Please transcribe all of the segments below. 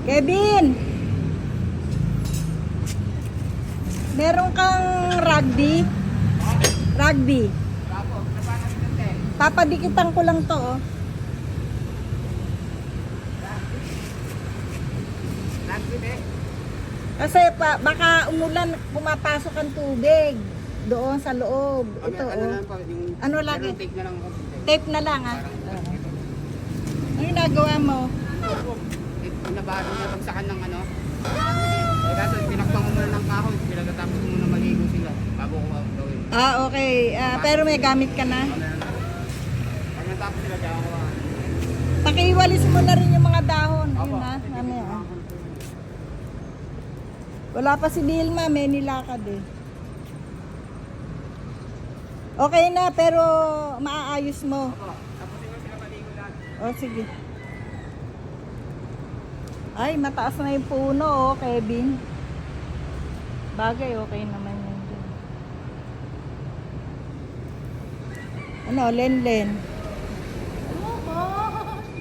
Kevin! Meron kang rugby? Rugby. Papadikitan ko lang to, oh. Kasi baka umulan, pumapasok ang tubig doon sa loob. Ito, oh. Ano lagi? Tape na lang ako. Tape na lang, ah. Ano ginagawa mo? Nabago niya pagsakan ng ano. Eh kaso pinakbang ko muna ng kahoy. Pinagtatapos ko muna maligo sila bago ko gawin. Ah, okay. Pero may gamit ka na? Pag natapos sila, kaya ako Pakiwalis mo na rin yung mga dahon. Ayun, ha? Mamaya. Wala pa si Dilma, may nilakad eh. Okay na, pero maaayos mo. tapos sila maligo lahat. O, sige. Ay, mataas na yung puno, oh, Kevin. Bagay, okay naman yun dyan. Ano, Len-Len?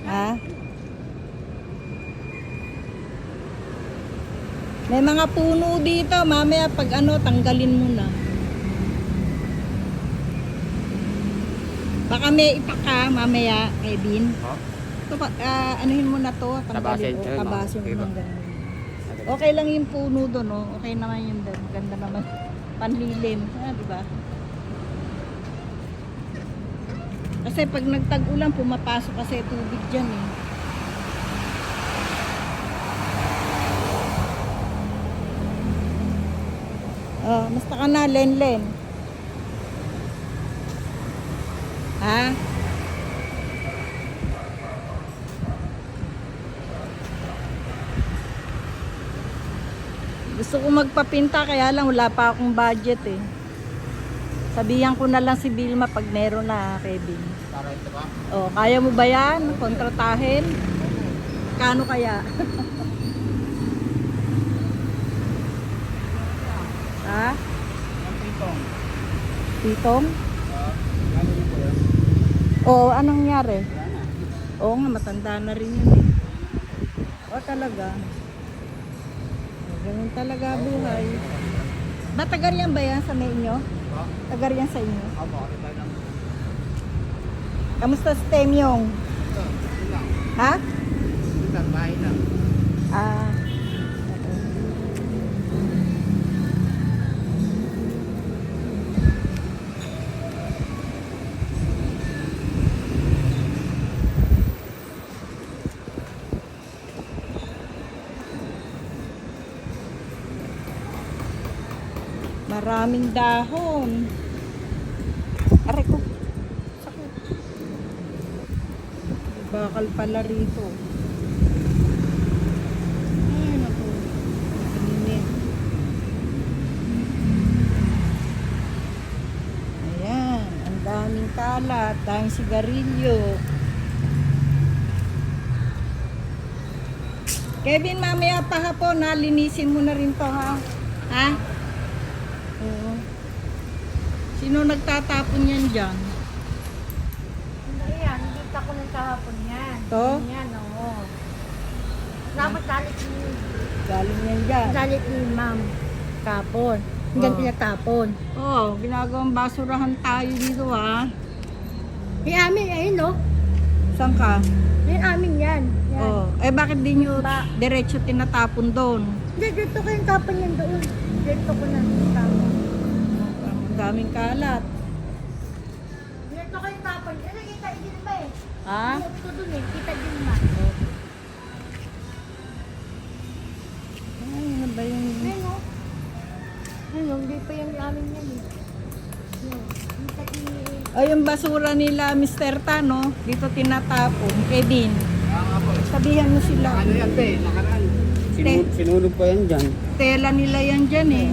Ha? May mga puno dito, mamaya pag ano, tanggalin mo na. Baka may ipaka mamaya, Kevin. Oh? Ito, anuhin mo na to, tanggalin Tabasin, o ayun, tabasin mo okay ba? ng ganun. Okay lang yung puno doon, oh. Okay naman yun doon. Maganda naman. Panlilim, di ba? Kasi pag nagtag-ulan, pumapasok kasi tubig dyan eh. Oh, musta ka na, Len-Len? Ha? Gusto ko magpapinta kaya lang wala pa akong budget eh. Sabihan ko na lang si Vilma pag meron na, Kevin. Para ito ba? Oh, kaya mo ba yan? Kontratahin? Kano kaya? Ha? Ang pitong. Pitong? Gano'n niyo po yun? Oo, anong nangyari? Wala na. Oo nga, matanda na rin yun eh. O talaga. Ganun talaga buhay. Matagar yan ba yan sa may inyo? Oh? Tagar yan sa inyo? Ako, ako tayo lang. Kamusta si Temyong? Ito, yun lang. Ha? Ito, bahay lang. Ah. Maraming dahon. Aray ko. Sakit. Bakal pala rito. Ay, naku. Init. Ayan. Ang daming kalat. Daming sigarilyo. Kevin, mamaya pa hapon, linisin mo na rin to, ha? Ha? Oo. Sino nagtatapon yan dyan? Hindi yan, hindi ako nang kahapon yan. To? Yan, oo. Dapat galit ni, Galing yan dyan. galit ni ma'am kapon. Hindi Oo. pinatapon. Oo, ginagawang basurahan tayo dito, ha? Yung amin, ayun no? Saan ka? Yung amin yan. Yan. Oo. Eh, bakit di nyo Ba- diretso tinatapon doon? Hindi, dito ko yung tapon yan doon. Dito ko na tapon. Ang daming kalat. Dito ko yung tapon. Ano, kita din ba eh? Ha? Dito doon eh, kita din ba? Ay, ano ba yung... Ayun no? Ayun, hindi pa yung amin yan eh. Yun, kita din eh. O, yung basura nila, Mr. Tano, dito tinatapon. Kevin, Kaya nga po. sabihan mo sila. Ano yan, te? Nakaraan. Sinunog pa yan dyan. Tela nila yan dyan, eh.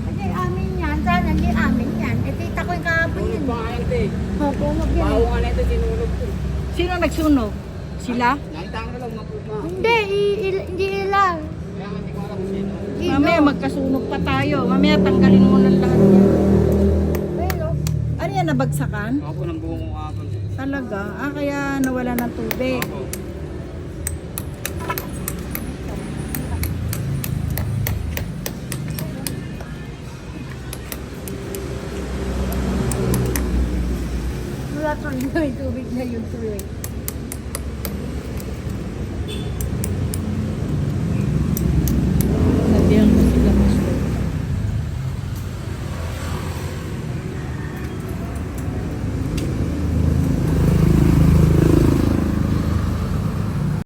Hindi amin yan. Sana hindi amin yan. Eh, kita ko yung kahapon Sinunog yan. pa nga yan, te. Punog yan. Baho nga na ito, sinunog to. Sino nagsunog? Sila? Nakita ko na lang, mapuma. Hindi, hindi ilang. Kaya nga hindi ko alam kung sino. Mamaya magkasunog pa tayo. Mamaya tanggalin mo ng lahat yan. Pero, Ano yan, nabagsakan? Ako po ng buong kong kapon. Talaga? Kaya nawala ng tubig. Ako. May tubig na yung tuloy.